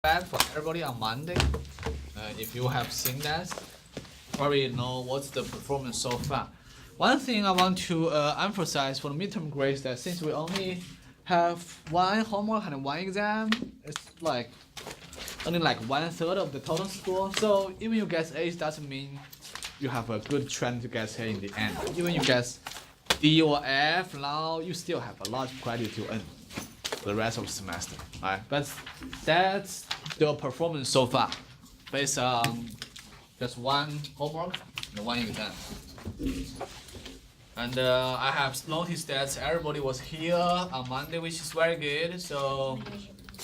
feedback for everybody on Monday. If you have seen that, probably know what's the performance so far. One thing I want to emphasize for the midterm grades that since we only have one homework and one exam, it's like only like 1/3 of the total score. So even you get A's doesn't mean you have a good trend to get A in the end. Even you get D or F, now you still have a lot of credit to earn for the rest of the semester, right? But that's the performance so far, based on just one homework and one exam. And I have noticed that everybody was here on Monday, which is very good. So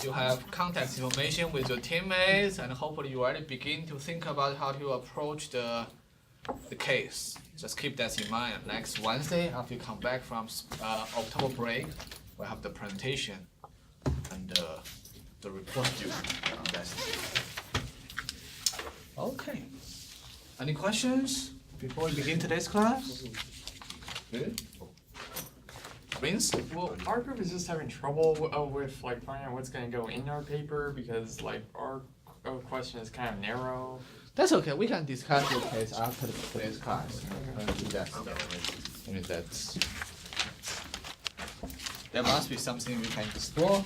you have contact information with your teammates, and hopefully you already begin to think about how to approach the case. Just keep that in mind. Next Wednesday, after you come back from October break, we'll have the presentation and the report due on that. Okay. Any questions before we begin today's class? Good. Vince? Well, our group is just having trouble with like finding out what's going to go in our paper because like our question is kind of narrow. That's okay. We can discuss your case after today's class. There must be something we can explore.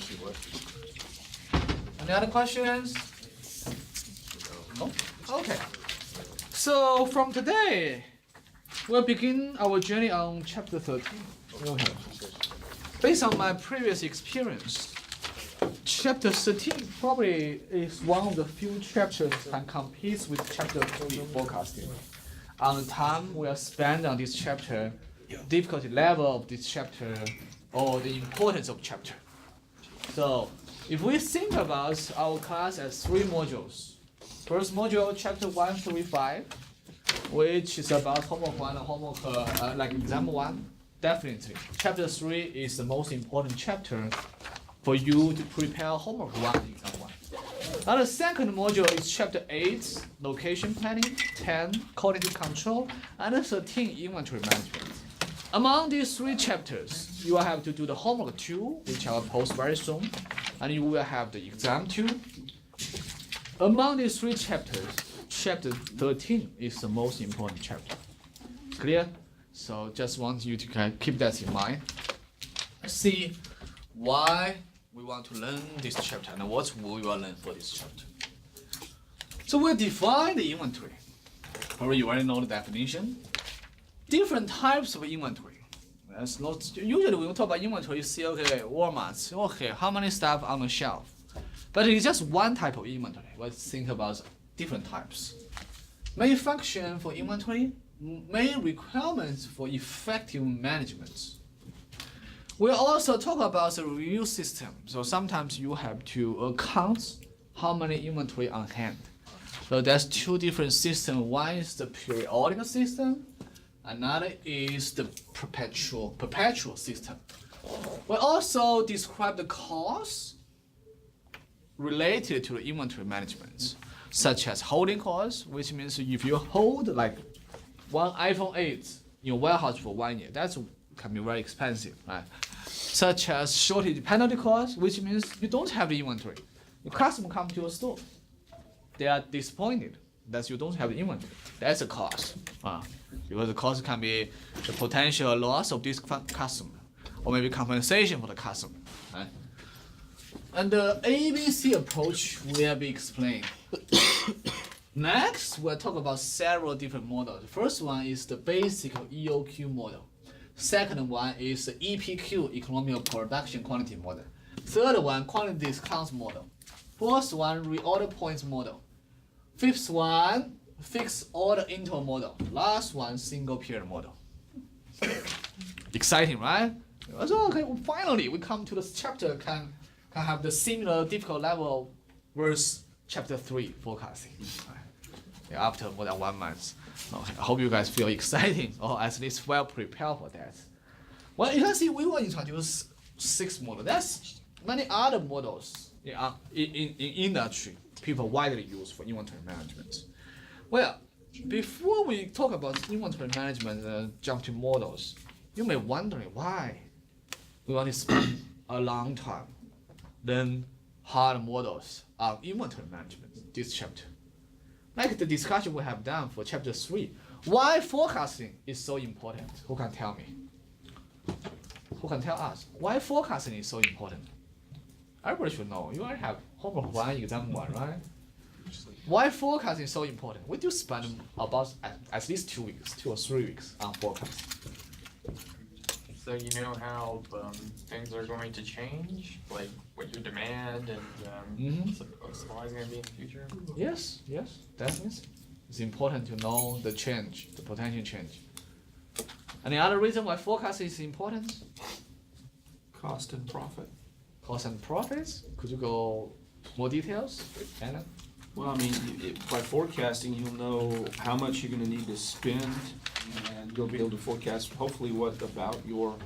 Any other questions? No? Okay. So from today, we'll begin our journey on chapter 13. Okay. Based on my previous experience, chapter 13 probably is one of the few chapters that competes with chapter 3 forecasting. On the time we are spent on this chapter, difficulty level of this chapter, or the importance of chapter. So if we think about our class as 3 modules, first module, chapter 1 through 5, which is about homework 1 and homework like exam 1, definitely. Chapter 3 is the most important chapter for you to prepare homework 1 and exam 1. Now the second module is chapter 8, location planning, 10, cognitive control, and 13, inventory management. Among these 3 chapters, you will have to do the homework 2, which I will post very soon, and you will have the exam 2. Among these 3 chapters, chapter 13 is the most important chapter. Clear? So just want you to keep that in mind. See why we want to learn this chapter and what we will learn for this chapter. So we'll define the inventory. Probably you already know the definition. Different types of inventory. That's not usually when we talk about inventory, you see okay, Walmart, okay, how many stuff on the shelf. But it's just one type of inventory. Let's think about different types. Main function for inventory, main requirements for effective management. We'll also talk about the review system. So sometimes you have to count how many inventory on hand. So there's 2 different systems. One is the periodic system, another is the perpetual system. We'll also describe the costs related to the inventory management, such as holding costs, which means if you hold like one iPhone 8 in your warehouse for 1 year, that can be very expensive, right? Such as shortage penalty costs, which means you don't have the inventory. Your customer comes to your store, they are disappointed that you don't have the inventory. That's a cost, because the cost can be the potential loss of this customer, or maybe compensation for the customer, right? And the ABC approach will be explained. Next, we'll talk about several different models. The first one is the basic EOQ model. Second one is the EPQ, economic of production quantity model. Third one, quantity discount model. Fourth one, reorder points model. Fifth one, fixed order interval model. Last one, single period model. Exciting, right? So okay, well, finally we come to this chapter can have the similar difficult level versus chapter 3 forecasting. After more than 1 month. Okay, I hope you guys feel exciting or at least well prepared for that. Well, you can see we will introduce 6 models. There's many other models in industry people widely use for inventory management. Well, before we talk about inventory management and jump to models, you may wonder why we want to spend a long time learn hard models on inventory management, this chapter. Like the discussion we have done for chapter 3. Why forecasting is so important? Who can tell me? Who can tell us why forecasting is so important? Everybody should know. You already have homework 1, exam 1, right? Why forecasting is so important? We do spend about at least 2 weeks, 2 or 3 weeks on forecasting. So you know how things are going to change, like what your demand and supply is going to be in the future? Yes, definitely. It's important to know the change, the potential change. Any other reason why forecasting is important? Cost and profit. Cost and profits? Could you go more details, Anna? Well, I mean, by forecasting, you'll know how much you're gonna need to spend, and you'll be able to forecast hopefully what about your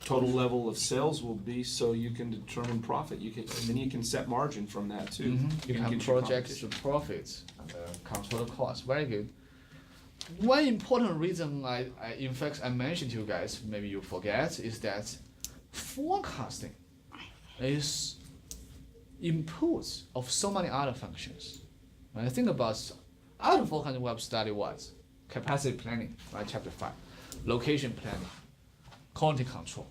total level of sales will be, so you can determine profit. And then you can set margin from that too. You can get your project the competition. profits and control the cost. Very good. One important reason in fact I mentioned to you guys, maybe you forget, is that forecasting is inputs of so many other functions. When I think about other forecasting, we have studied what? Capacity planning, right? Chapter 5. Location planning, quality control.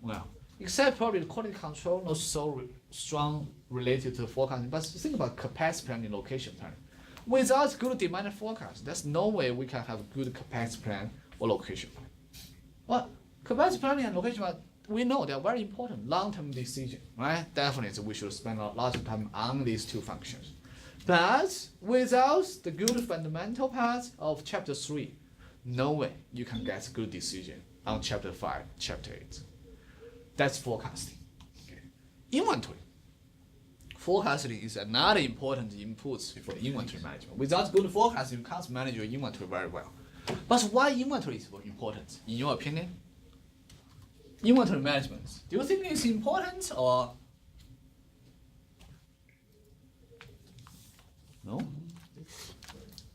Well, except probably the quality control not so strong related to forecasting, but think about capacity planning, location planning. Without good demand forecast, there's no way we can have good capacity plan or location plan. Well, capacity planning and location plan, we know they're very important, long-term decision, right? Definitely we should spend a lot of time on these two functions. But without the good fundamental parts of chapter 3, no way you can get good decision on chapter 5, chapter 8. That's forecasting. Okay. Inventory. Forecasting is another important input for the inventory management. Without good forecasting, you can't manage your inventory very well. But why inventory is important, in your opinion? Inventory management. Do you think it's important or no?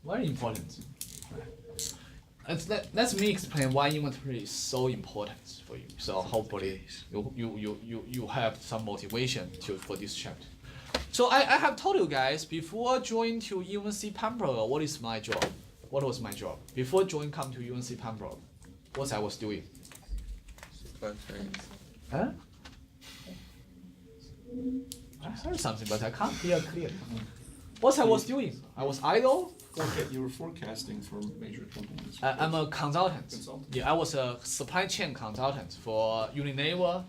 Very important. Let me explain why inventory is so important for you. So hopefully you have some motivation for this chapter. So I have told you guys before joining to UNC Pembroke, what is my job? What was my job? Before come to UNC Pembroke, what I was doing? Huh? I heard something, but I can't hear clearly. What I was doing? I was idle. You were forecasting for major companies. I'm a consultant. Consultant. Yeah, I was a supply chain consultant for Unilever,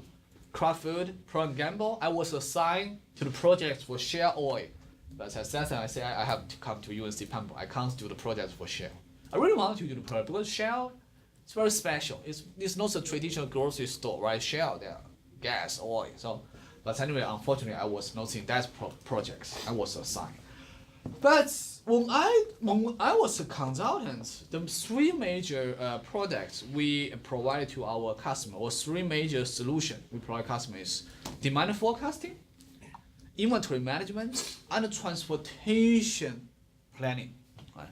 Kraft Food, Procter & Gamble. I was assigned to the project for Shell Oil. But at that time, I said I have to come to UNC Pembroke. I can't do the project for Shell. I really want to do the project because Shell, it's very special. It's not a traditional grocery store, right? Shell, there, gas, oil. So, but anyway, unfortunately, I was not in that project. I was assigned. But when I was a consultant, the 3 major products we provided to our customer, or 3 major solutions we provide customers, demand forecasting, inventory management, and transportation planning. Right?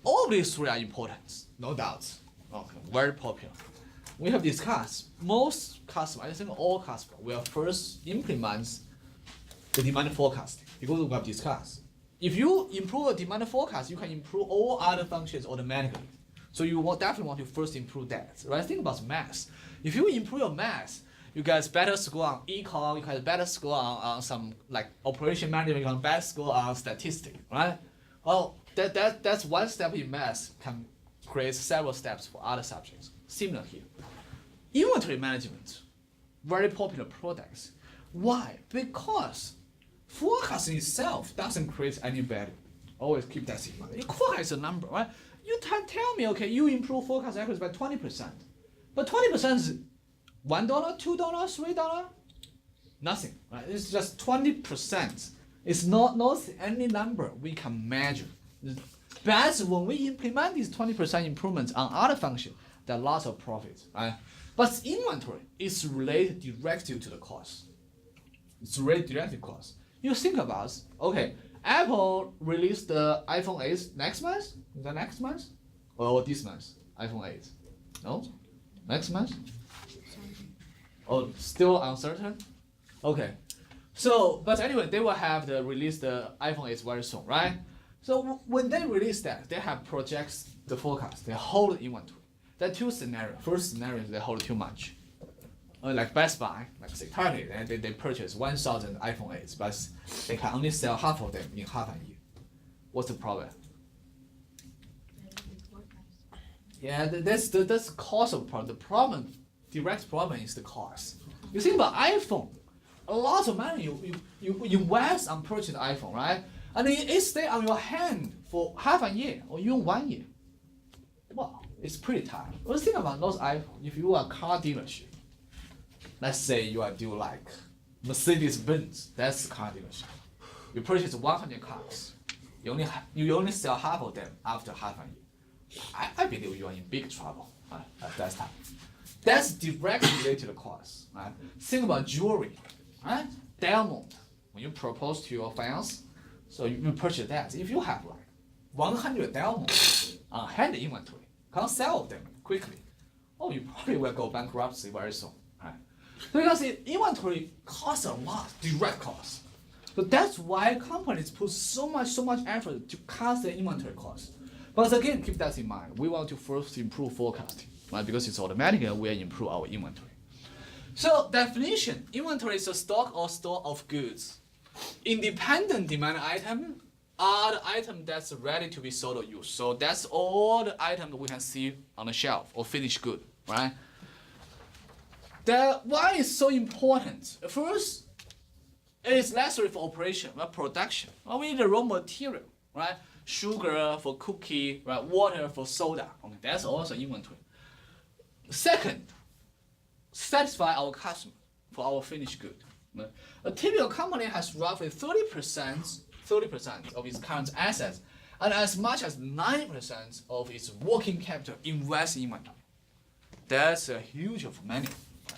All these 3 are important, no doubt. Okay, very popular. We have discussed most customers, I think all customers, will first implement the demand forecasting because we have discussed. If you improve the demand forecast, you can improve all other functions automatically. So you definitely want to first improve that. Right? Think about math. If you improve your math, you get better score on econ, you get better score on some like operation management, you get better score on statistics, right? Well, that's one step in math can create several steps for other subjects. Similar here. Inventory management, very popular products. Why? Because forecasting itself doesn't create any value. Always keep that in mind. Forecast is a number, right? You can tell me, okay, you improve forecast accuracy by 20%. But 20% is $1, $2, $3? Nothing, right? It's just 20%. It's not any number we can measure. But when we implement these 20% improvements on other functions, there are lots of profits, right? But inventory is related directly to the cost. It's related directly to cost. You think about, okay, Apple released the iPhone 8 next month? Is that next month? Or this month? iPhone 8? No? Next month? Oh, still uncertain? Okay. So, but anyway, they will have the release the iPhone 8 very soon, right? So when they release that, they have projects the forecast. They hold inventory. There are two scenarios. First scenario is they hold too much. Like Best Buy, like say Target, and they purchase 1,000 iPhone 8s, but they can only sell half of them in half a year. What's the problem? Yeah, that's the cause of the problem. The problem, direct problem is the cost. You think about iPhone, a lot of money you invest on purchase iPhone, right? And it stay on your hand for half a year or even 1 year. Wow, it's pretty tough. Well, think about those iPhone. If you are a car dealership, let's say you are due like Mercedes-Benz, that's a car dealership. You purchase 100 cars. You only sell half of them after half a year. I believe you are in big trouble at that time. That's directly related to the cost. Right? Think about jewelry, right? Diamond. When you propose to your fans, so you purchase that. If you have like 100 diamonds on hand inventory, can't sell them quickly, oh, you probably will go bankruptcy very soon. Right? So you can see inventory costs a lot, direct cost. So that's why companies put so much effort to cut the inventory cost. But again, keep that in mind. We want to first improve forecasting, right? Because it's automatic and we improve our inventory. So definition, inventory is a stock or store of goods. Independent demand item are the item that's ready to be sold or used. So that's all the items we can see on the shelf or finished good, right? Why is so important? First, it is necessary for operation, right? Production. Well, we need the raw material, right? Sugar for cookie, right? Water for soda. Okay, that's also inventory. Second, satisfy our customer for our finished good. Right? A typical company has roughly 30% of its current assets and as much as 9% of its working capital invest in inventory. That's a huge of money,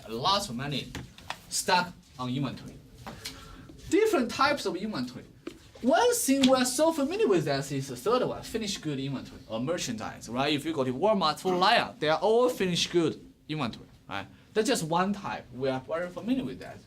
a lot of money stuck on inventory. Different types of inventory. One thing we're so familiar with that is the third one, finished good inventory or merchandise, right? If you go to Walmart, Food Lion, they are all finished good inventory, right? That's just one type. We are very familiar with that.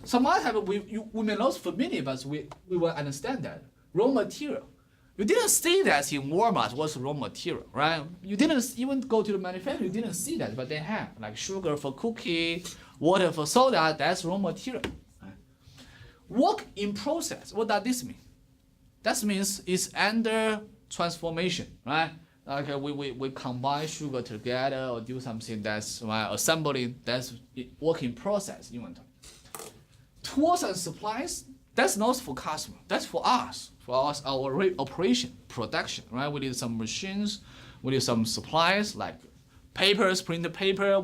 Some other type we may not familiar, but we will understand that. Raw material. You didn't see that in Walmart was raw material, right? You didn't even go to the manufacturer, you didn't see that, but they have like sugar for cookie, water for soda, that's raw material. Right? Work in process, what does this mean? That means it's under transformation, right? Okay, we combine sugar together or do something that's assembling, that's work in process inventory. Tools and supplies, that's not for customer, that's for us, our operation, production, right? We need some machines, we need some supplies like papers, printed paper.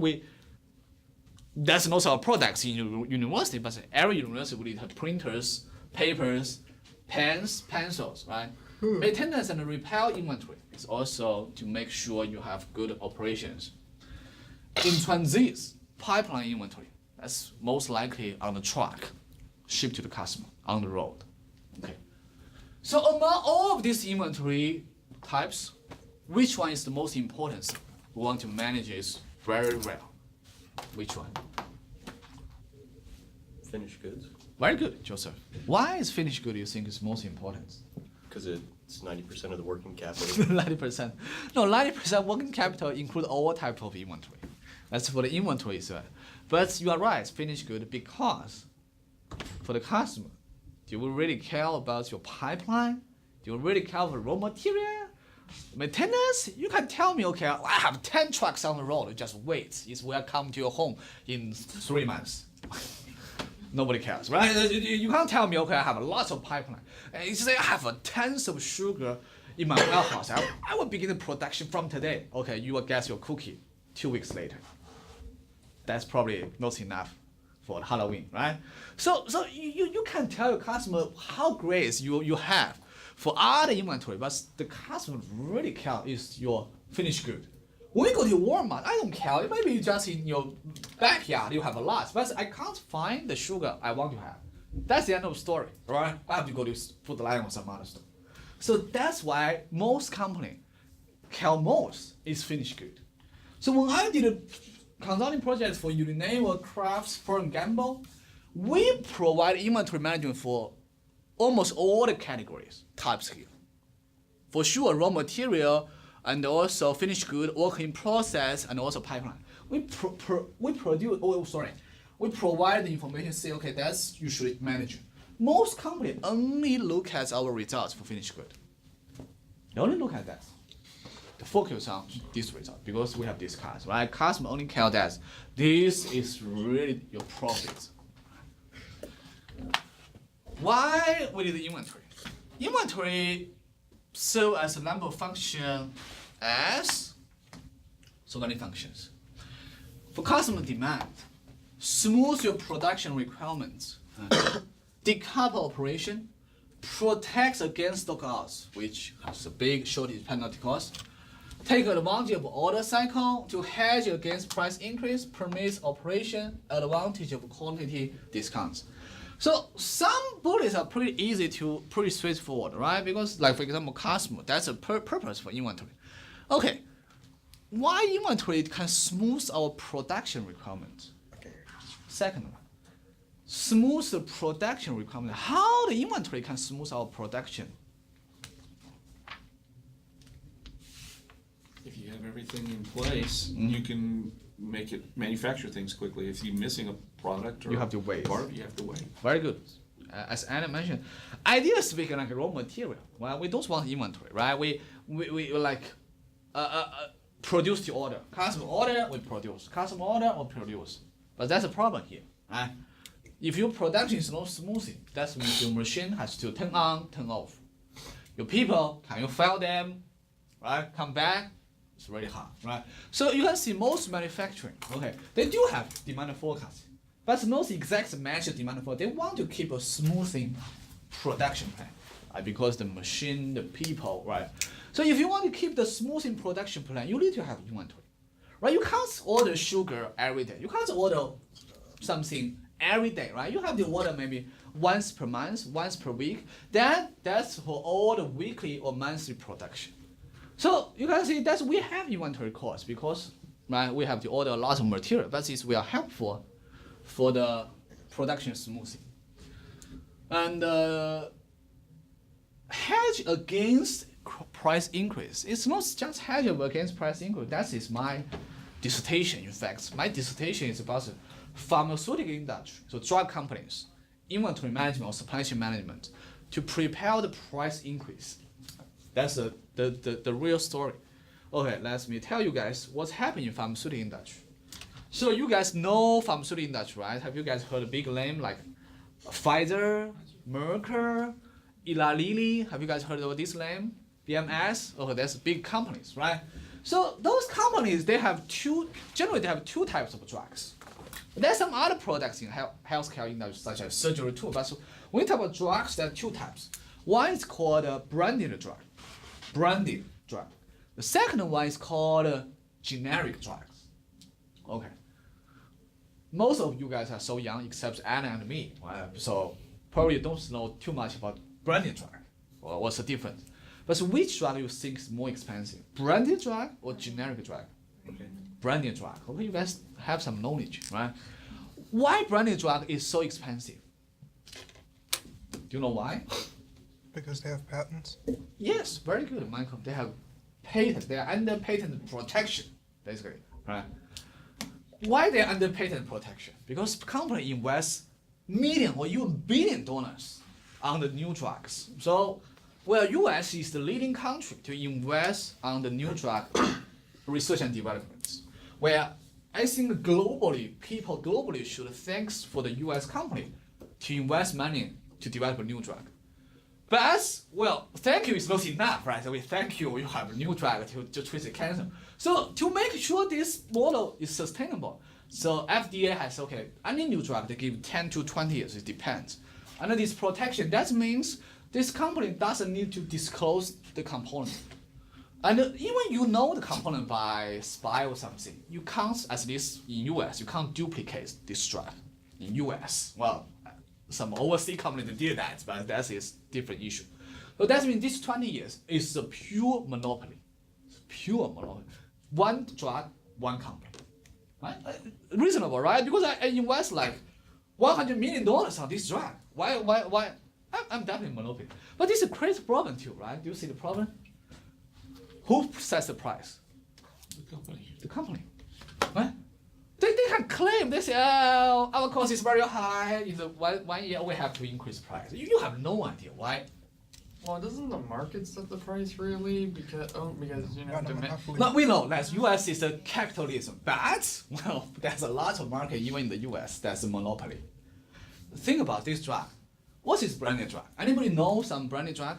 That's not our products in university, but every university we need printers, papers, pens, pencils, right? Maintenance and repair inventory is also to make sure you have good operations. In transit, pipeline inventory, that's most likely on the truck, shipped to the customer on the road. Okay. So among all of these inventory types, which one is the most important? We want to manage it very well. Which one? Finished goods. Very good, Joseph. Why is finished good you think is most important? Because it's 90% of the working capital. 90%. No, 90% working capital include all type of inventory. That's for the inventory side. But you are right, finished good, because for the customer, do you really care about your pipeline? Do you really care about raw material? Maintenance? You can tell me, okay, I have 10 trucks on the road, just wait. It will come to your home in 3 months. Nobody cares, right? You can't tell me, okay, I have a lot of pipeline. You say I have tons of sugar in my warehouse. I will begin the production from today. Okay, you will get your cookie 2 weeks later. That's probably not enough for Halloween, right? So you can tell your customer how great you have for other inventory, but the customer really care is your finished good. When you go to Walmart, I don't care. Maybe you just in your backyard, you have a lot, but I can't find the sugar I want to have. That's the end of the story, right? I have to go to Food Lion or some other store. So that's why most company care most is finished good. So when I did a consulting project for Unilever, Kraft, Procter & Gamble, We provide inventory management for almost all the categories, types here. For sure, raw material and also finished good, work in process, and also pipeline. We provide the information, say, okay, that's you should manage. Most companies only look at our results for finished good. They only look at that. They focus on this result because we have discussed, right? Customer only care that this is really your profit. Why we need the inventory? Inventory serve as a number of function as so many functions. For customer demand, smooth your production requirements, decouple operation, protects against stockouts, which has a big shortage penalty cost, take advantage of order cycle to hedge against price increase, permits operation, advantage of quantity discounts. So some bullets are pretty straightforward, right? Because like for example, customer, that's a purpose for inventory. Okay, why inventory can smooth our production requirements? Second one, smooth the production requirement. How the inventory can smooth our production? If you have everything in place, you can manufacture things quickly. If you're missing a product or You have to wait. part, you have to wait. Very good. As Anna mentioned, ideally speaking, like raw material, well, we don't want inventory, right? We like produce the order. Customer order, we produce. Customer order, we produce. But that's a problem here, right? If your production is not smoothing, that means your machine has to turn on, turn off. Your people, can you file them, right? Come back, it's really hard, right? So you can see most manufacturing, okay, they do have demand forecast, but not exact match the demand forecast. They want to keep a smoothing production plan, right? Because the machine, the people, right? So if you want to keep the smoothing production plan, you need to have inventory, right? You can't order sugar every day. You can't order something every day, right? You have to order maybe once per month, once per week. Then that's for all the weekly or monthly production. So you can see that we have inventory costs because right, we have to order a lot of material, but this will helpful for the production smoothing. And hedge against price increase. It's not just hedge against price increase. That is my dissertation, in fact. My dissertation is about the pharmaceutical industry, so drug companies, inventory management or supply chain management to prepare the price increase. That's the real story. Okay, let me tell you guys what's happening in pharmaceutical industry. So you guys know pharmaceutical industry, right? Have you guys heard a big name like Pfizer, Merck, Eli Lilly? Have you guys heard of this name? BMS? Okay, that's big companies, right? So those companies, generally they have two types of drugs. There's some other products in healthcare industry, such as surgery too. But so when we talk about drugs, there are two types. One is called a branded drug. The second one is called generic drugs. Okay. Most of you guys are so young, except Anna and me. So probably don't know too much about branded drug. Or what's the difference? But so which drug you think is more expensive? Branded drug or generic drug? Okay. Branded drug. Okay, you guys have some knowledge, right? Why branded drug is so expensive? Do you know why? Because they have patents. Yes, very good, Michael. They have patent. They are under patent protection, basically, right? Why they are under patent protection? Because company invest million or even billion dollars on the new drugs. So, well, U.S. is the leading country to invest on the new drug research and development. Where I think globally, people globally should thank for the U.S. company to invest money to develop a new drug. But, well, thank you is not enough, right? So we thank you, you have a new drug to treat the cancer. So to make sure this model is sustainable, so FDA has, okay, any new drug, they give 10 to 20 years, it depends. Under this protection, that means this company doesn't need to disclose the component. And even you know the component by SPY or something, you can't, at least in US, you can't duplicate this drug in US. Well, some overseas company did that, but that is different issue. So that means this 20 years is a pure monopoly. Pure monopoly. One drug, one company. Right? Reasonable, right? Because I invest like $100 million on this drug. Why? I'm definitely monopoly. But this is a crazy problem too, right? Do you see the problem? Who sets the price? The company. The company, right? They can claim, they say, oh, our cost is very high. In the one year, we have to increase price. You have no idea why. Well, doesn't the market set the price really? Because you know, Not a demand. monopoly. Now we know that US is a capitalism, but well, there's a lot of market even in the US that's a monopoly. Think about this drug. What is branded drug? Anybody know some branded drug?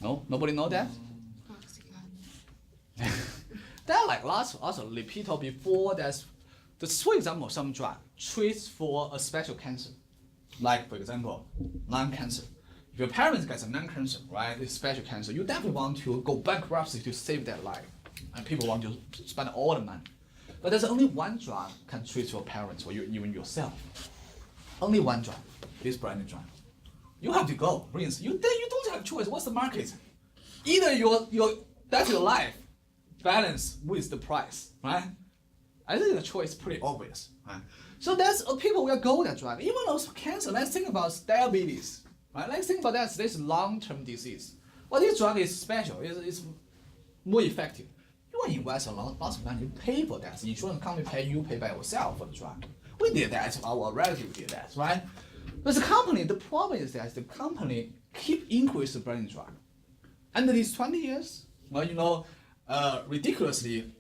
No, nobody know that. There are like lots also repeated before. There's for example, some drug treats for a special cancer, like for example, lung cancer. If your parents get a lung cancer, right, it's special cancer, you definitely want to go bankruptcy to save their life, and people want to spend all the money. But there's only one drug can treat your parents or you, even yourself. Only one drug, this branded drug. You have to go, rinse. You don't have choice. What's the market? Either that's your life balance with the price, right? I think the choice is pretty obvious, right? So that's people will go that drug. Even also cancer. Let's think about diabetes, right? Let's think about that. This long-term disease. Well, this drug is special. It's more effective. You want to invest a lot of money. You pay for that. The insurance company pay. You pay by yourself for the drug. We did that. Our relative did that, right? But the company, the problem is that the company keep increase the brand drug. Under these 20 years, well, ridiculously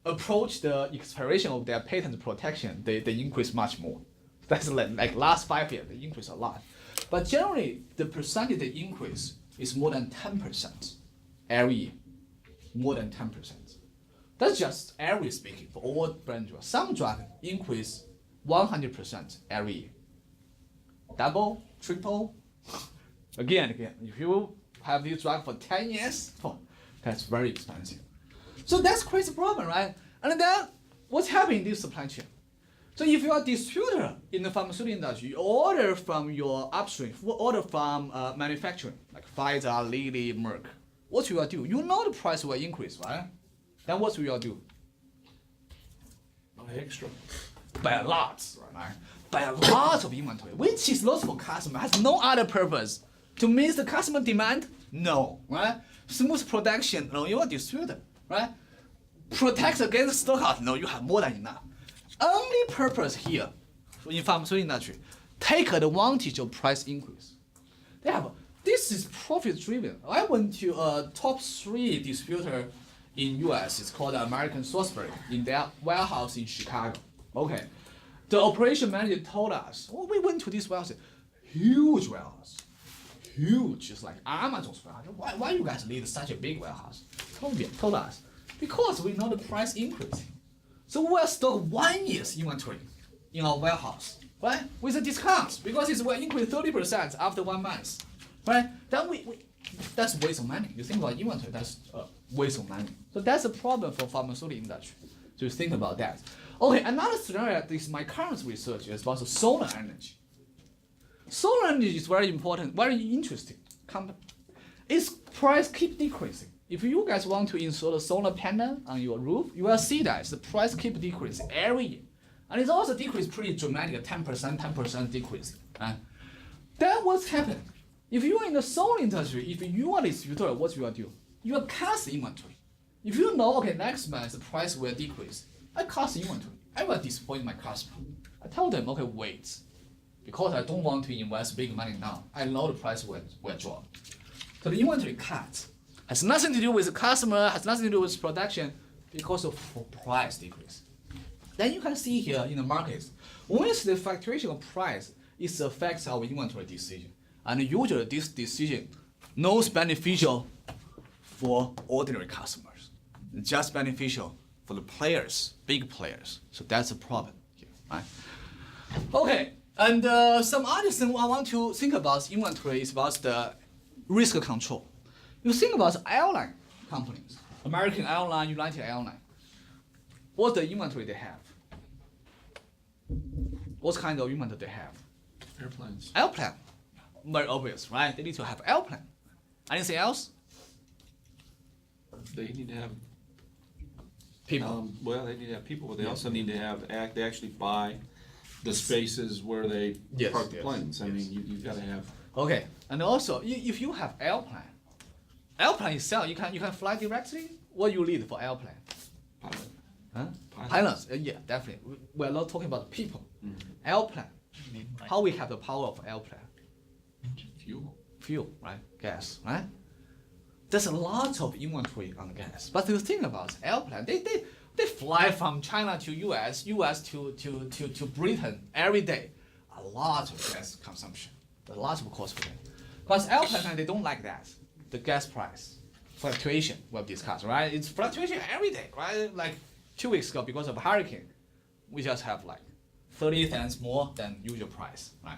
approach the expiration of their patent protection, they increase much more. That's like last 5 years, they increase a lot. But generally, the percentage they increase is more than 10% every year. More than 10%. That's just average speaking for all brand drugs. Some drugs increase 100% every year. Double, triple, again. If you have this drug for 10 years, that's very expensive. So that's crazy problem, right? And then what's happening in this supply chain? So if you are a distributor in the pharmaceutical industry, you order from your upstream, order from manufacturing, like Pfizer, Lilly, Merck. What you will do? You know the price will increase, right? Then what will you do? Buy extra. By a lot, right? By a lot of inventory, which is lost for customer, has no other purpose. To meet the customer demand? No, right? Smooth production, no, you are distributor, right? Protect against stockout, no, you have more than enough. Only purpose here, in pharmaceutical industry, take advantage of price increase. This is profit driven. I went to a top 3 distributor in US, it's called American Salisbury, in their warehouse in Chicago. Okay, the operation manager told us, we went to this warehouse, huge warehouse, huge, it's like Amazon's warehouse. Why you guys need such a big warehouse? Told us, because we know the price increase. So we will stock 1 year's inventory in our warehouse, right? With a discount, because it will increase 30% after 1 month, right? Then that's waste of money. You think about inventory, that's waste of money. So that's a problem for pharmaceutical industry. So you think about that. Okay, another scenario, this is my current research, is about solar energy. Solar energy is very important, very interesting company. Its price keep decreasing. If you guys want to install a solar panel on your roof, you will see that the price keep decreasing every year. And it's also decreased pretty dramatic, 10% decrease. Then what's happening? If you are in the solar industry, if you are a distributor, what you will do? You will cast inventory. If you know, okay, next month the price will decrease, I cast inventory. I will disappoint my customer. I tell them, okay, wait. Because I don't want to invest big money now. I know the price will drop. So the inventory cut has nothing to do with the customer, has nothing to do with production, because of price decrease. Then you can see here in the markets, once the fluctuation of price, it affects our inventory decision. And usually this decision not beneficial for ordinary customers, just beneficial for the players, big players. So that's a problem here, right? Okay, and some other thing I want to think about inventory is about the risk control. You think about airline companies, American Airlines, United Airlines. What's the inventory they have? What kind of inventory they have? Airplanes. Airplane. Very obvious, right? They need to have airplane. Anything else? They need to have People. well, they need to have people, but they also need to have they actually buy the spaces where they Yes, park the yes, planes. I yes. mean, you've gotta have, Okay, and also if you have airplane itself, you can fly directly. What you need for airplane? pilot. Huh? Pilots. Pilots, yeah, definitely. We're not talking about people. Airplane. How we have the power of airplane? Fuel. Fuel, right? Gas, right? There's a lot of inventory on gas. But the thing about airplane, they fly from China to US to Britain every day. A lot of gas consumption. A lot of cost for them. But airplane, they don't like that. The gas price fluctuation we've discussed, right? It's fluctuation every day, right? Like 2 weeks ago, because of hurricane, we just have like 30 cents more than usual price, right?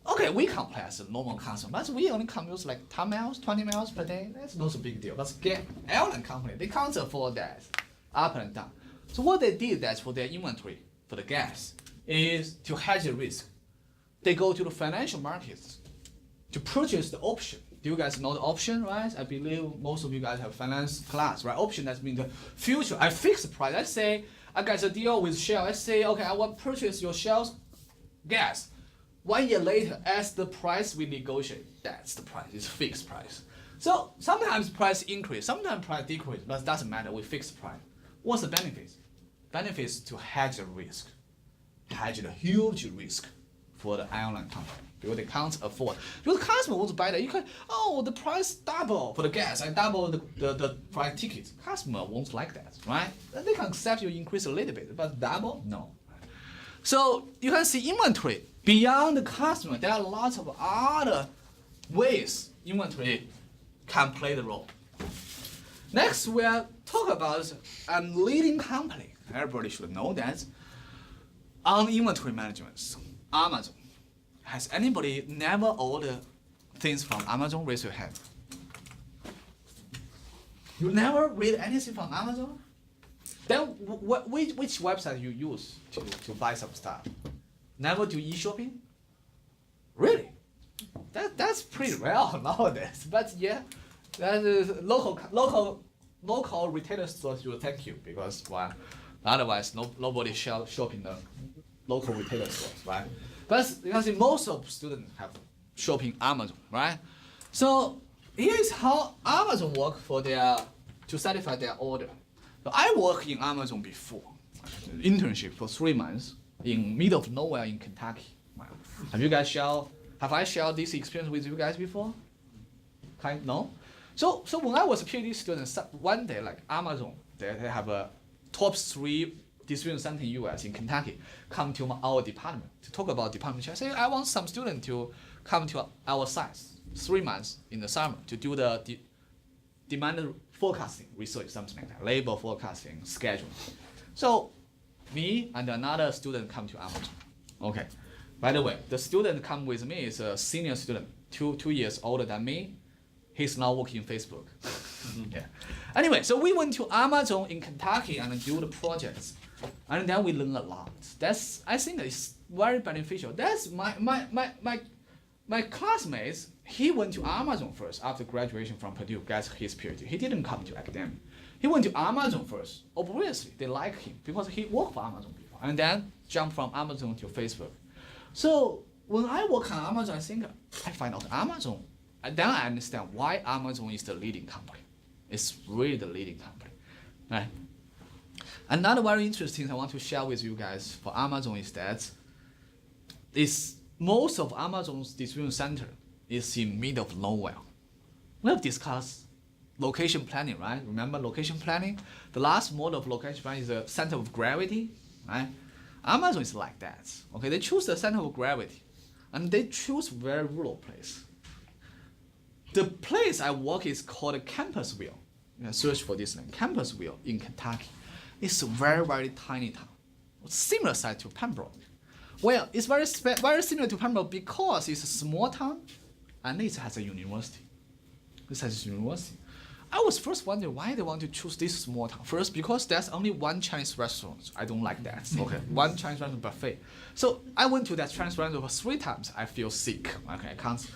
Okay, we can play as a normal customer, but we only can use like 10 miles, 20 miles per day. That's not a big deal. But airline company, they can't afford that, up and down. So what they did that for their inventory, for the gas, is to hedge the risk. They go to the financial markets to purchase the option. Do you guys know the option, right? I believe most of you guys have finance class, right? Option, that's mean the future. I fix the price. Let's say I got a deal with Shell. Let's say, okay, I want to purchase your Shell's gas. 1 year later, as the price we negotiate, that's the price. It's fixed price. So sometimes price increase, sometimes price decrease, but it doesn't matter. We fix the price. What's the benefits? Benefits to hedge the risk, hedge the huge risk for the airline company. Because they can't afford. Because the customer wants to buy that. You can, the price double for the gas. I double the price ticket. Customer won't like that, right? They can accept you increase a little bit, but double, no. So you can see inventory. Beyond the customer, there are lots of other ways inventory can play the role. Next, we'll talk about a leading company. Everybody should know that. On inventory management, Amazon. Has anybody never ordered things from Amazon? Raise your hand. You never read anything from Amazon? Then which website you use to buy some stuff? Never do e-shopping? Really? That's pretty rare nowadays. But yeah, that is local retailer stores will thank you because otherwise nobody shop in the local retailer stores, right? But you can see most of students have shopping Amazon, right? So here is how Amazon work to satisfy their order. So I worked in Amazon before, internship for 3 months in middle of nowhere in Kentucky. Wow. Have I shared this experience with you guys before? No? So when I was a PhD student, one day like Amazon, they have a top 3 distribution center in US in Kentucky come to our department to talk about department. I say I want some student to come to our site 3 months in the summer to do the demand forecasting research, something like that, labor forecasting, scheduling. So me and another student come to Amazon. Okay. By the way, the student come with me is a senior student, 2 years older than me. He's now working in Facebook. Yeah. Anyway, so we went to Amazon in Kentucky and do the projects. And then we learn a lot. I think it's very beneficial. That's my classmates, he went to Amazon first after graduation from Purdue, got his PhD. He didn't come to academic. He went to Amazon first. Obviously, they like him because he worked for Amazon before. And then jumped from Amazon to Facebook. So when I work on Amazon, I find out Amazon. And then I understand why Amazon is the leading company. It's really the leading company, right? Another very interesting thing I want to share with you guys for Amazon is that most of Amazon's distribution center is in middle of nowhere. We have discussed location planning, right? Remember location planning? The last model of location planning is the center of gravity, right? Amazon is like that. Okay, they choose the center of gravity, and they choose very rural place. The place I work is called Campbellsville. You can search for this name, Campbellsville in Kentucky. It's a very, very tiny town, similar size to Pembroke. Well, it's very similar to Pembroke because it's a small town, and it has a university. I was first wondering why they want to choose this small town. First, because there's only one Chinese restaurant. I don't like that. Okay, one Chinese restaurant buffet. So I went to that Chinese restaurant for 3 times. I feel sick. Okay, I can't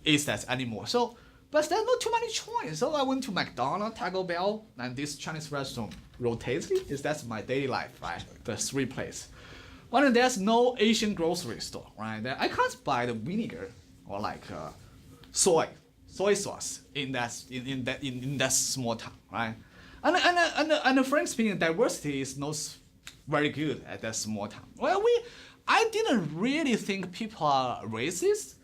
eat that anymore. So, but there's not too many choices. So I went to McDonald's, Taco Bell, and this Chinese restaurant rotates. That's my daily life, right? The 3 places. When there's no Asian grocery store, right? I can't buy the vinegar or like soy sauce in that small town, right? And frankly speaking, diversity is not very good at that small town. Well, I didn't really think people are racist,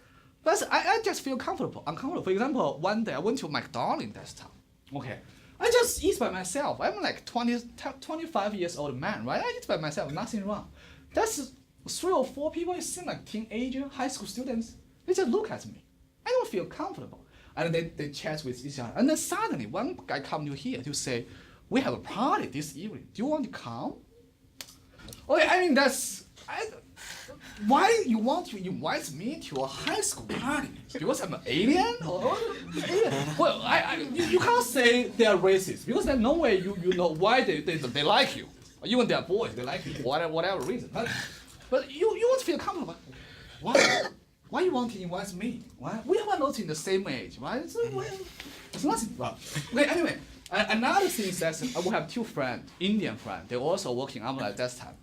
but I just feel uncomfortable. For example, one day I went to McDonald's in that town. Okay, I just eat by myself. I'm like 25 years old man, right? I eat by myself, nothing wrong. That's 3 or 4 people. It seem like teenager, high school students. They just look at me. I don't feel comfortable. And they chat with each other. And then suddenly one guy come to here to say, we have a party this evening. Do you want to come? Okay, I mean why you want to invite me to a high school party? Because I'm an alien? Or alien? Well, you can't say they are racist because there's no way you know why they like you. Even their boys, they like you for whatever reason. But you want to feel comfortable. Why you want to invite me? Why? We are not in the same age, right? It's nothing wrong. Okay, anyway, another thing is that we have 2 friends, Indian friends. They're also working on at that time.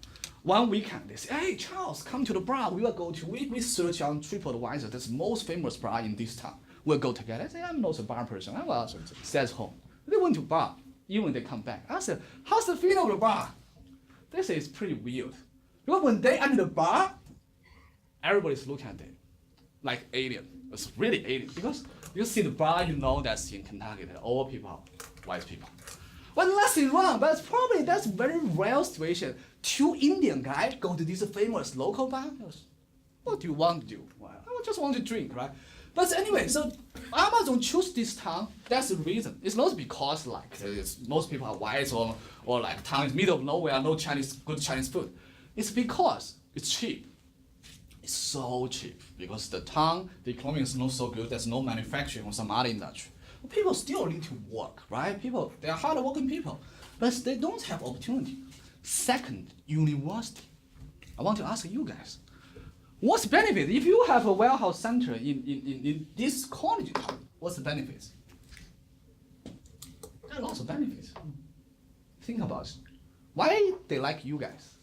One weekend, they say, hey, Charles, come to the bar. We will go to, we search on TripAdvisor, that's the most famous bar in this town. We'll go together. I say, I'm not a bar person. I will stay at home. They went to bar. Even they come back. I said, how's the feeling of the bar? They say it's pretty weird. Because when they enter the bar, everybody's looking at them like alien. It's really alien. Because you see the bar, you know that's in Kentucky, that all people, white people. But nothing wrong, but that's very rare situation. 2 Indian guys go to this famous local bar. What do you want to do? Well, I just want to drink, right? But anyway, so Amazon choose this town. That's the reason. It's not because like most people are white or like town is middle of nowhere, no good Chinese food. It's because it's cheap. It's so cheap because the town, the economy is not so good. There's no manufacturing or some other industry. People still need to work, right? They are hard-working people, but they don't have opportunity. Second, university. I want to ask you guys, what's the benefit? If you have a warehouse center in this college town, what's the benefits? There are lots of benefits. Think about it. Why they like you guys?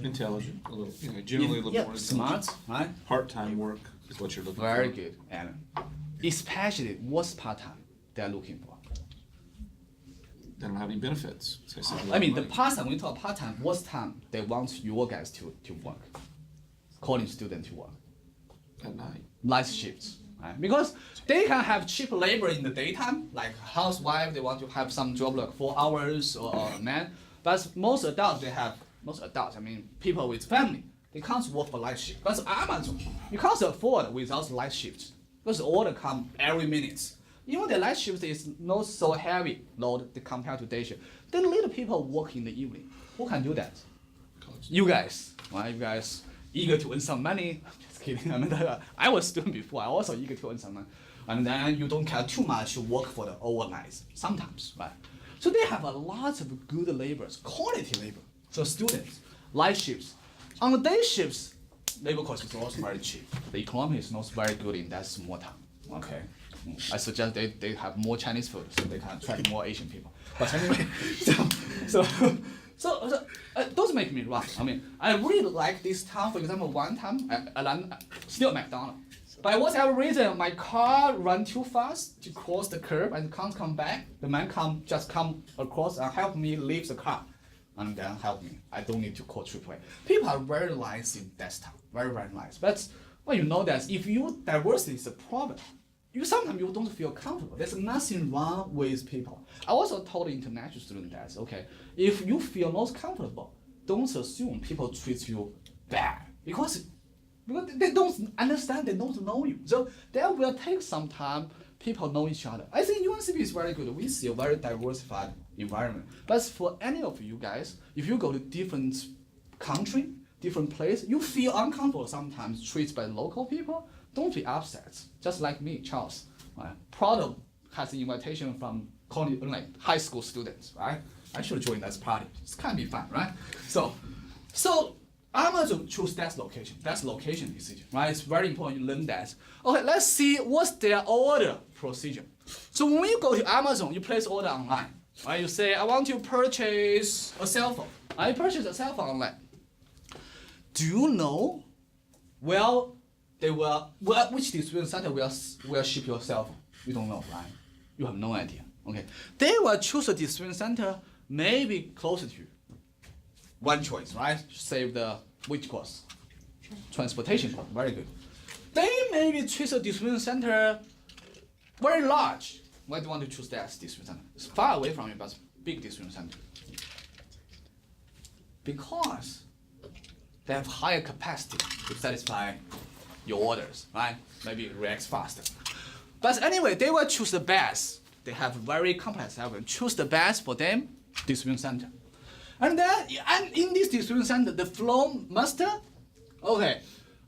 Intelligent, a little, generally a little more smart, intelligent. right? Part-time work is what you're looking for. Very good, and especially what's part-time they're looking for. They don't have any benefits. So they save a lot I mean, of the money. part-time, when we talk part-time, what's time they want your guys to work? College student to work. At night. Night shifts, right? Because they can have cheap labor in the daytime, like housewife, they want to have some job like 4 hours or man. But most adults, I mean, people with family, they can't work for night shift. But Amazon, you can't afford without night shifts. Because the order come every minute. Even the night shift is not so heavy load compared to day shift. They need people work in the evening. Who can do that? You guys, right? You guys eager to earn some money. Just kidding. I mean, I was student before. I also eager to earn some money. And then you don't care too much to work for the overnight sometimes, right? So they have a lot of good laborers, quality labor. So students, night shifts. On the day shifts, labor cost is also very cheap. The economy is not very good in that small town. Okay. I suggest they have more Chinese food so they can attract more Asian people. But anyway, so don't make me wrong. I mean, I really like this town. For example, one time, still McDonald's. By whatever reason, my car ran too fast to cross the curb and can't come back. The man just come across and help me leave the car. And then help me. I don't need to call AAA. People are very nice in that town. Very, very nice. But well, you know that if you diversity is a problem, sometimes you don't feel comfortable. There's nothing wrong with people. I also told international students that, okay, if you feel not comfortable, don't assume people treat you bad. Because they don't understand, they don't know you. So that will take some time, people know each other. I think UNCP is very good. We see a very diversified environment. But for any of you guys, if you go to different country, different place, you feel uncomfortable sometimes treated by local people, don't be upset. Just like me, Charles. Proud has an invitation from college, like high school students, right? I should join that party. It's kind of be fun, right? So Amazon choose that location. That's location decision, right? It's very important you learn that. Okay, let's see what's their order procedure. So when you go to Amazon, you place order online. Right? You say, I want to purchase a cell phone. I purchase a cell phone online. do you know well they will which distribution center will ship your cell phone? You don't know, right? You have no idea. Okay. They will choose a distribution center maybe closer to you. One choice, right? Save the which cost? Transportation cost. Very good. They maybe choose a distribution center very large. Why do you want to choose that distribution center? It's far away from you, but big distribution center. Because they have higher capacity to satisfy your orders, right? Maybe it reacts faster. But anyway, they will choose the best. They have very complex algorithm. Choose the best for them, distribution center. And then, and in this distribution center, the flow master, okay,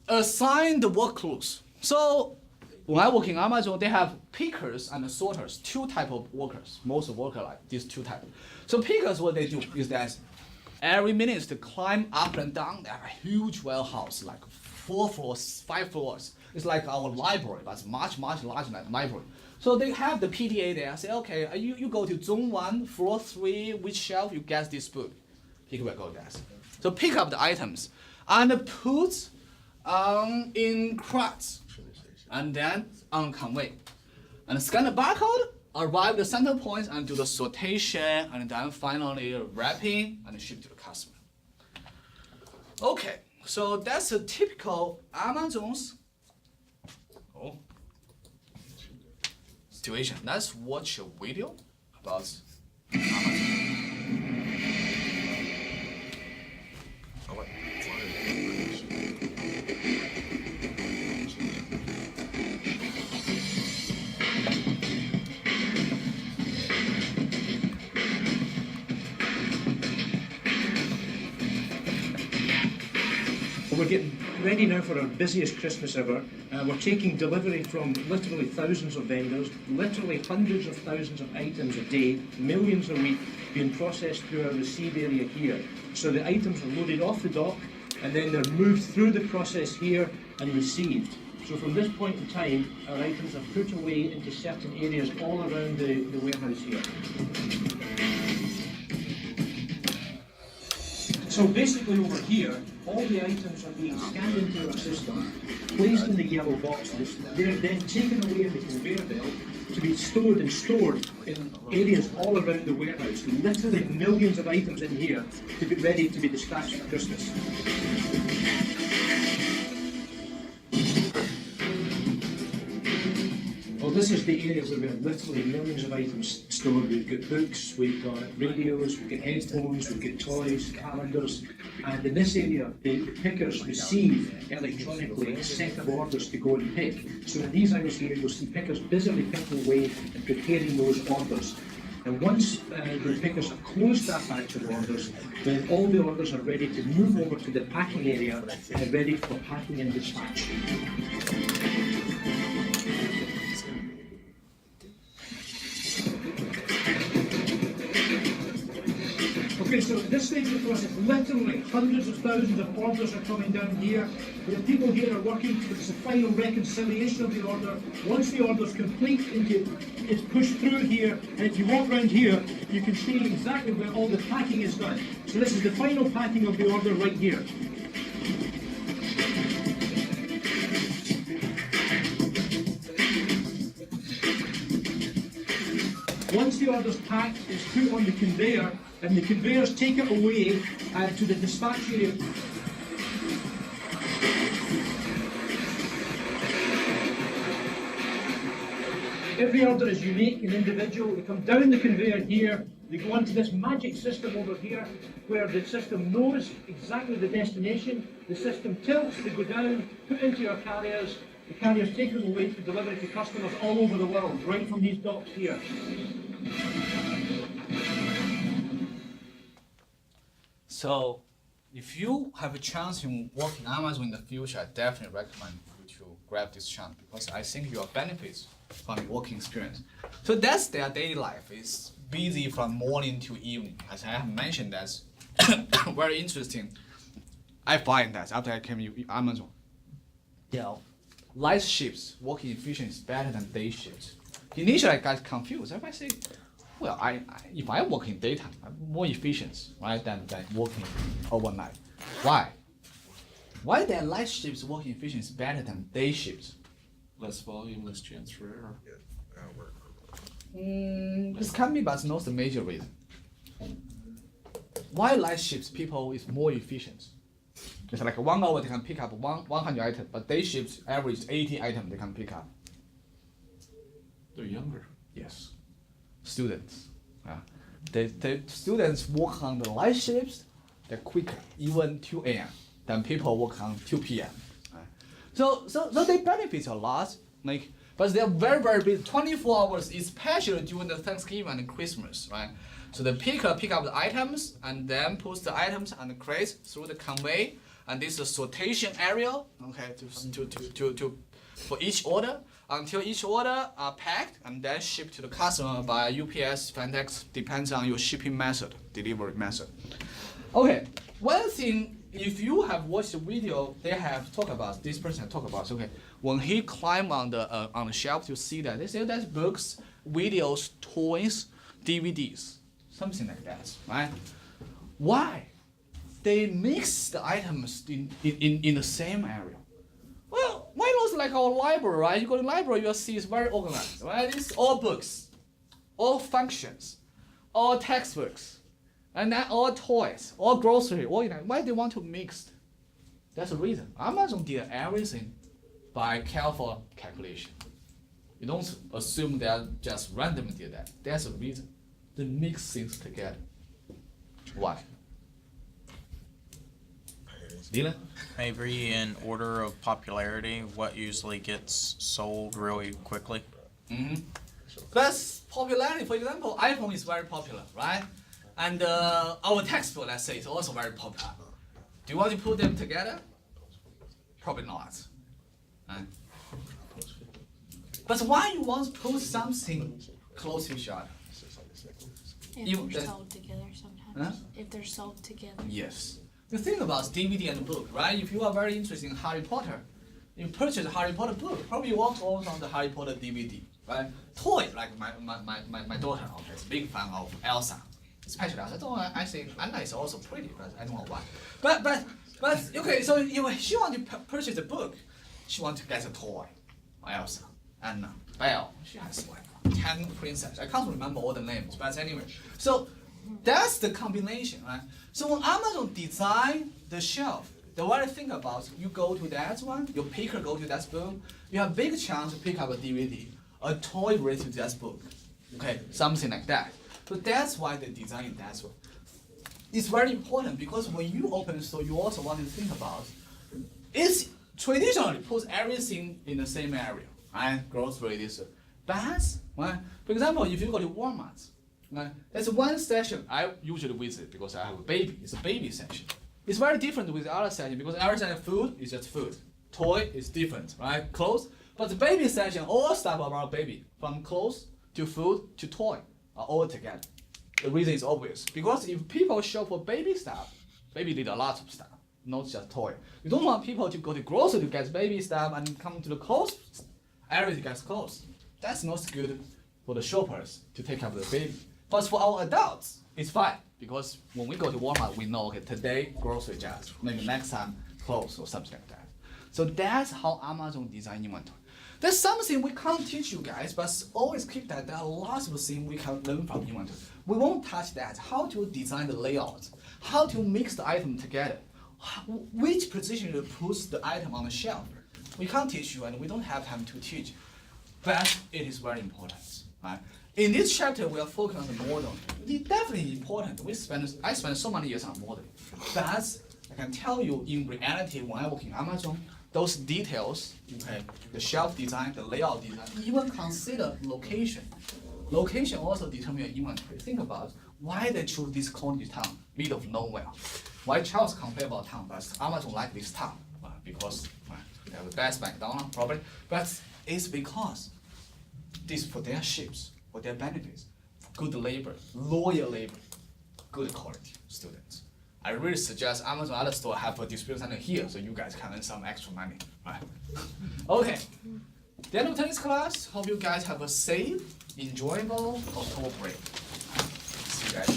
assign the workloads. So when I work in Amazon, they have pickers and sorters, two type of workers. Most workers like these two types. So pickers, what they do is that every minute to climb up and down. They have a huge warehouse, like 4 floors, 5 floors. It's like our library, but it's much larger than library. So they have the PDA there. Say, okay, you go to zone 1, floor 3, which shelf you get this book. Picker will go there. So pick up the items and put in crates, and then on convey, and scan the barcode, arrive the center point, and do the sortation, and then finally wrapping and ship to the customer. Okay, so that's a typical Amazon's situation. Let's watch a video about Amazon. We're getting ready now for our busiest Christmas ever. We're taking delivery from literally thousands of vendors, literally hundreds of thousands of items a day, millions a week, being processed through our receive area here. So the items are loaded off the dock and then they're moved through the process here and received. So from this point in time, our items are put away into certain areas all around the warehouse here. So basically over here, all the items are being scanned into our system, placed in the yellow boxes. They're then taken away in the conveyor belt to be stored in areas all around the warehouse. Literally millions of items in here to be ready to be dispatched for Christmas. Well, this is the area where we have literally millions of items stored. We've got books, we've got radios, we've got headphones, we've got toys, calendars, and in this area the pickers receive electronically a set of orders to go and pick. So in these areas here you'll see pickers busily picking away and preparing those orders. And once the pickers have closed that batch of orders, then all the orders are ready to move over to the packing area and ready for packing and dispatch. Okay, so at this stage of the process, literally hundreds of thousands of orders are coming down here. The people here are working towards the final reconciliation of the order. Once the order is complete, it's pushed through here, and if you walk around here, you can see exactly where all the packing is done. So this is the final packing of the order right here. Once the order's packed, it's put on the conveyor, and the conveyors take it away to the dispatch area. Every order is unique and individual. They come down the conveyor here, they go onto this magic system over here, where the system knows exactly the destination. The system tilts, they go down, put into your carriers. The carriers take them away to deliver to customers all over the world, right from these docks here. So, if you have a chance to work in Amazon in the future, I definitely recommend you to grab this chance because I think you will benefit from your working experience. So that's their daily life. It's busy from morning to evening. As I have mentioned, that's very interesting. I find that after I came to Amazon, light shifts working efficiency is better than day shifts. Initially, I got confused. I say, well, if I work in daytime, I'm more efficient, right, than working overnight. Why? Why that night shifts working efficiency is better than day shifts? Less volume, less chance for error. This can be, but it's not the major reason. Why night shifts people is more efficient? It's like 1 hour they can pick up 100 items, but day shifts average 80 items they can pick up. They're younger. Yes, students. The students work on the night shifts, they're quicker, even 2 a.m. than people work on 2 p.m. So they benefit a lot, like, but they're very, very busy, 24 hours, especially during the Thanksgiving and Christmas, right? So the picker pick up the items and then puts the items on the crates through the convey, and this is a sortation area, okay, to for each order until each order are packed and then shipped to the customer by UPS, FedEx, depends on your shipping method, delivery method. Okay, one thing, if you have watched the video, they have talked about, this person talk about, okay, when he climbed on the shelf to see that, they say that's books, videos, toys, DVDs, something like that, right? Why? They mix the items in the same area. Well, why not like our library, right? You go to the library, you'll see it's very organized, right? It's all books, all functions, all textbooks, and then all toys, all grocery, all, you know, why they want to mix? That's the reason. Amazon did everything by careful calculation. You don't assume they just randomly did that. That's the reason. They mix things together. Why? Dylan? Maybe in order of popularity, what usually gets sold really quickly? That's popularity. For example, iPhone is very popular, right? And our textbook, let's say, is also very popular. Do you want to put them together? Probably not. Right? But why you want to put something close to each other? If You- they're that- sold together sometimes. Huh? If they're sold together. Yes. The thing about DVD and book, right? If you are very interested in Harry Potter, you purchase a Harry Potter book, probably you want to own on the Harry Potter DVD, right? Toy, like my daughter, okay, is a big fan of Elsa, especially Elsa. I think Anna is also pretty, but I don't know why. But okay, so if she want to purchase a book, she want to get a toy, Elsa, Anna, Belle. She has like 10 princesses. I can't remember all the names, but anyway. So that's the combination, right? So when Amazon design the shelf, the very thing about you go to that one, your picker go to that book, you have big chance to pick up a DVD, a toy related to that book, okay, something like that. So that's why they design it that way. It's very important because when you open store, you also want to think about, it's traditionally puts everything in the same area, right? Grocery, this, but, right? For example, if you go to Walmart, right, there's one section I usually visit because I have a baby. It's a baby section. It's very different with the other section because other section food is just food. Toy is different, right? Clothes. But the baby section, all stuff about baby, from clothes to food to toy, are all together. The reason is obvious. Because if people shop for baby stuff, baby need a lot of stuff, not just toy. You don't want people to go to grocery to get baby stuff and come to the clothes, everything gets clothes. That's not good for the shoppers to take care of the baby. But for our adults, it's fine because when we go to Walmart, we know, okay, today grocery just, maybe next time clothes or something like that. So that's how Amazon design inventory. There's something we can't teach you guys, but always keep that. There are lots of things we can learn from inventory. We won't touch that. How to design the layout, how to mix the item together, which position to put the item on the shelf. We can't teach you, and we don't have time to teach. But it is very important, right? In this chapter, we are focusing on the model. It's definitely important. I spent so many years on modeling. But I can tell you, in reality, when I work in Amazon, those details, okay, the shelf design, the layout design, even consider location. Location also determines your inventory. Think about why they choose this quantity town, middle of nowhere. Why Charles complain about town, but Amazon like this town? Because they have the best McDonald's, probably. But it's because this for their ships, for their benefits, good labor, loyal labor, good quality students. I really suggest Amazon other store have a distribution center here so you guys can earn some extra money, right? Okay. The end of today's class. Hope you guys have a safe, enjoyable October break. See you guys.